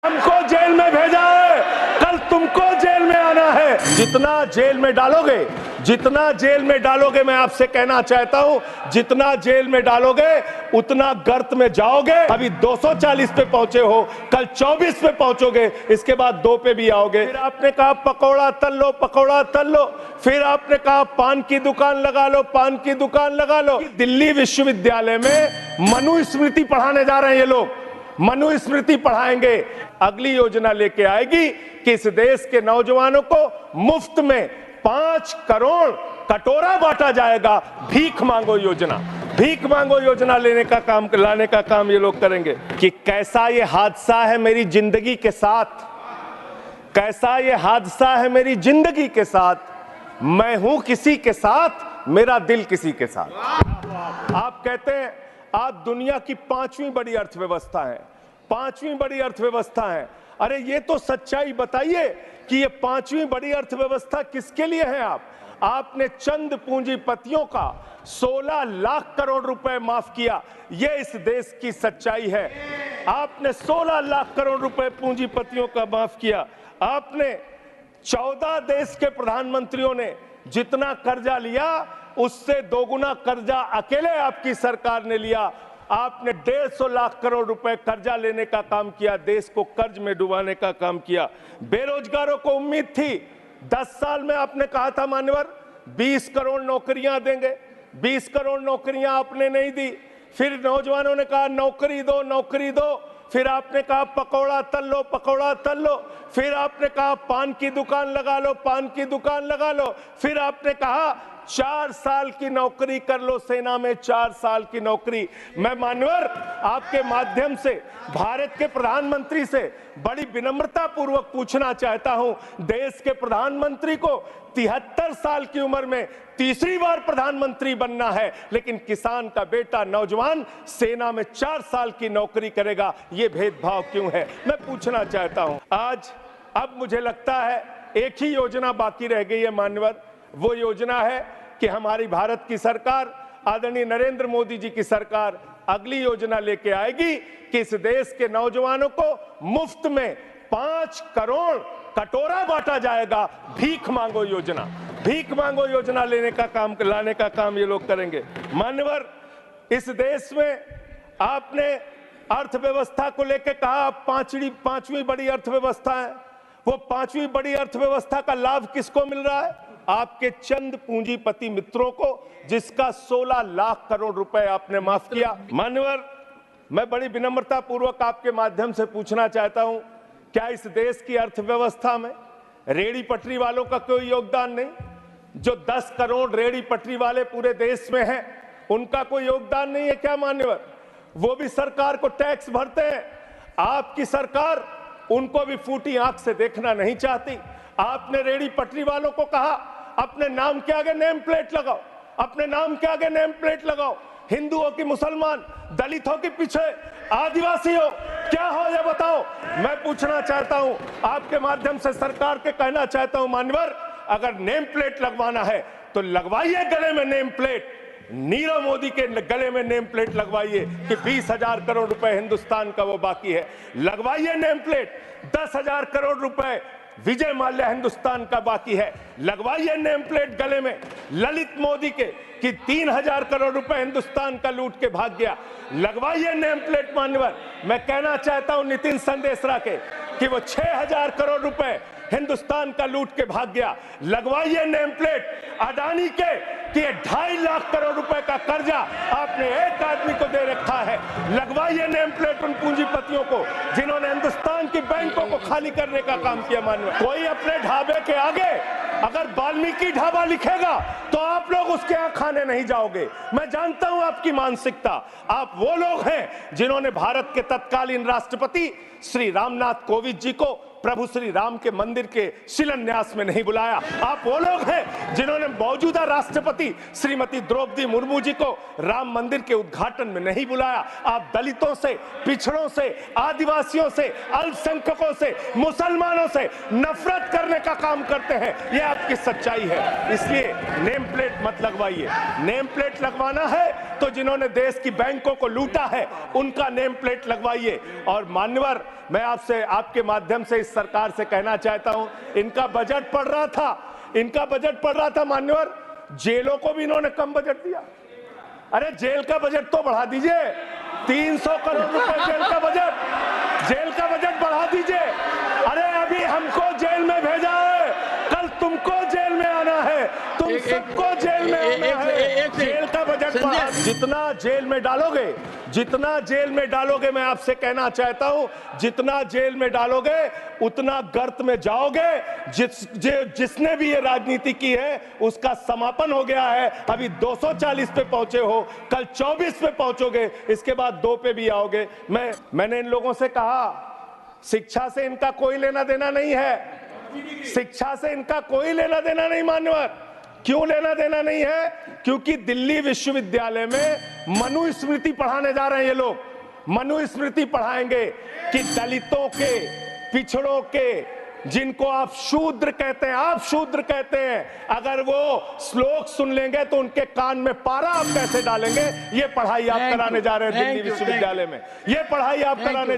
हमको जेल में भेजा है, कल तुमको जेल में आना है। जितना जेल में डालोगे, मैं आपसे कहना चाहता हूं, जितना जेल में डालोगे उतना गर्त में जाओगे। अभी 240 पे पहुंचे हो, कल 24 पे पहुंचोगे, इसके बाद 2 पे भी आओगे। फिर आपने कहा पकौड़ा तल लो, फिर आपने कहा पान की दुकान लगा लो। दिल्ली विश्वविद्यालय में मनुस्मृति पढ़ाने जा रहे हैं ये लोग, मनुस्मृति पढ़ाएंगे। अगली योजना लेके आएगी कि इस देश के नौजवानों को मुफ्त में 5 करोड़ कटोरा बांटा जाएगा। भीख मांगो योजना लाने का काम ये लोग करेंगे। कि कैसा ये हादसा है मेरी जिंदगी के साथ, मैं हूं किसी के साथ, मेरा दिल किसी के साथ। आप कहते हैं आप दुनिया की 5वीं बड़ी अर्थव्यवस्था है। अरे ये तो सच्चाई बताइए कि ये 5वीं बड़ी अर्थव्यवस्था किसके लिए है। आपने चंद पूंजीपतियों का 16 लाख करोड़ रुपए माफ किया, ये इस देश की सच्चाई है। आपने 16 लाख करोड़ रुपए पूंजीपतियों का माफ किया। आपने 14 देश के प्रधानमंत्रियों ने जितना कर्जा लिया उससे दोगुना कर्जा अकेले आपकी सरकार ने लिया। आपने 150 लाख करोड़ रुपए कर्जा लेने का काम किया, देश को कर्ज में डुबाने का काम किया। बेरोजगारों को उम्मीद थी, 10 साल में आपने कहा था मान्यवर 20 करोड़ नौकरियां देंगे, 20 करोड़ नौकरियां आपने नहीं दी। फिर नौजवानों ने कहा नौकरी दो। फिर आपने कहा पकौड़ा तल लो। फिर आपने कहा पान की दुकान लगा लो। फिर आपने कहा 4 साल की नौकरी कर लो सेना में, 4 साल की नौकरी। मैं मान्यवर आपके माध्यम से भारत के प्रधानमंत्री से बड़ी विनम्रता पूर्वक पूछना चाहता हूं, देश के प्रधानमंत्री को 73 साल की उम्र में तीसरी बार प्रधानमंत्री बनना है, लेकिन किसान का बेटा नौजवान सेना में 4 साल की नौकरी करेगा, ये भेदभाव क्यों है? मैं पूछना चाहता हूं। अब मुझे लगता है एक ही योजना बाकी रह गई है मान्यवर, वो योजना है कि हमारी भारत की सरकार, आदरणीय नरेंद्र मोदी जी की सरकार अगली योजना लेके आएगी कि इस देश के नौजवानों को मुफ्त में 5 करोड़ कटोरा बांटा जाएगा। भीख मांगो योजना लाने का काम ये लोग करेंगे। मान्यवर इस देश में आपने अर्थव्यवस्था को लेकर कहा 5वीं बड़ी अर्थव्यवस्था है। वो 5वीं बड़ी अर्थव्यवस्था का लाभ किसको मिल रहा है? आपके चंद पूंजीपति मित्रों को, जिसका 16 लाख करोड़ रुपए आपने माफ किया। मान्यवर मैं बड़ी विनम्रता पूर्वक आपके माध्यम से पूछना चाहता हूं, क्या इस देश की अर्थव्यवस्था में रेहड़ी पटरी वालों का कोई योगदान नहीं? जो 10 करोड़ रेहड़ी पटरी वाले पूरे देश में हैं, उनका कोई योगदान नहीं है क्या मान्यवर? वो भी सरकार को टैक्स भरते हैं। आपकी सरकार उनको भी फूटी आंख से देखना नहीं चाहती। आपने रेहड़ी पटरी वालों को कहा अपने नाम के आगे नेम प्लेट लगाओ, हिंदुओं की, मुसलमान, दलितों के पीछे आदिवासी हो, क्या हो ये बताओ। मैं पूछना चाहता हूं आपके माध्यम से सरकार के कहना चाहता हूं, मान्यवर अगर नेम प्लेट लगवाना है तो लगवाइए गले में नेम प्लेट। नीरव मोदी के गले में नेम प्लेट लगवाइए कि 20,000 करोड़ रुपए हिंदुस्तान का वो बाकी है, लगवाइए नेम प्लेट। 10,000 करोड़ रुपए विजय माल्या हिंदुस्तान का बाकी है, लगवाइए नेम प्लेट गले में। ललित मोदी के कि 3,000 करोड़ रुपए हिंदुस्तान का लूट के भाग गया, लगवाइए नेम प्लेट मान्यवर। मैं कहना चाहता हूं नितिन संदेशरा के कि वो 6,000 करोड़ रुपए हिंदुस्तान का लूट के भाग गया, लगवाइए नेम प्लेट। अडानी के कि 2.5 लाख करोड़ रुपए का कर्जा आपने एक आदमी को दे रखा है, लगवाइए नेम प्लेट उन पूंजीपतियों को जिन्होंने हिंदुस्तान की बैंकों को खाली करने का काम किया। मानव कोई अपने ढाबे के आगे अगर वाल्मीकि ढाबा लिखेगा तो आप लोग उसके यहाँ खाने नहीं जाओगे। मैं जानता हूं आपकी मानसिकता। आप वो लोग हैं जिन्होंने भारत के तत्कालीन राष्ट्रपति श्री रामनाथ कोविंद जी को प्रभु श्री राम के मंदिर के शिलान्यास में नहीं बुलाया। आप वो लोग हैं जिन्होंने मौजूदा राष्ट्रपति श्रीमती द्रौपदी मुर्मू जी को राम मंदिर के उद्घाटन में नहीं बुलाया। आप दलितों से, पिछड़ों से, आदिवासियों से, अल्पसंख्यकों से, मुसलमानों से नफरत करने का काम करते हैं। यह आपकी सच्चाई है। इसलिए नेम प्लेट मत लगवाइए। नेम प्लेट लगवाना है तो जिन्होंने देश की बैंकों को लूटा है उनका नेम प्लेट लगवाइए। और मान्यवर, मैं आपसे आपके माध्यम से इस सरकार से कहना चाहता हूं, इनका बजट पढ़ रहा था मान्यवर, जेलों को भी इन्होंने कम बजट दिया। अरे जेल का बजट तो बढ़ा दीजिए, 300 करोड़ रुपए जेल का बजट बढ़ा दीजिए। अरे अभी हमको जेल में भेजा है, कल तुमको जेल में आना है, तुम सबको जेल में आना है। जेल का बजट जितना जेल में डालोगे, मैं आपसे कहना चाहता हूं, जितना जेल में डालोगे उतना गर्त में जाओगे। जिसने भी ये राजनीति की है उसका समापन हो गया है। अभी 240 पे पहुंचे हो, कल 24 पे पहुंचोगे, इसके बाद 2 पे भी आओगे। मैंने इन लोगों से कहा, शिक्षा से इनका कोई लेना देना नहीं है, शिक्षा से इनका कोई लेना देना नहीं मान्यवर। क्यों लेना देना नहीं है? क्योंकि दिल्ली विश्वविद्यालय में मनुस्मृति पढ़ाने जा रहे हैं ये लोग। मनुस्मृति पढ़ाएंगे कि दलितों के, पिछड़ों के, जिनको आप शूद्र कहते हैं, अगर वो श्लोक सुन लेंगे तो उनके कान में पारा आप कैसे डालेंगे? ये पढ़ाई आप कराने जा रहे हैं दिल्ली विश्वविद्यालय में, ये पढ़ाई आप कराने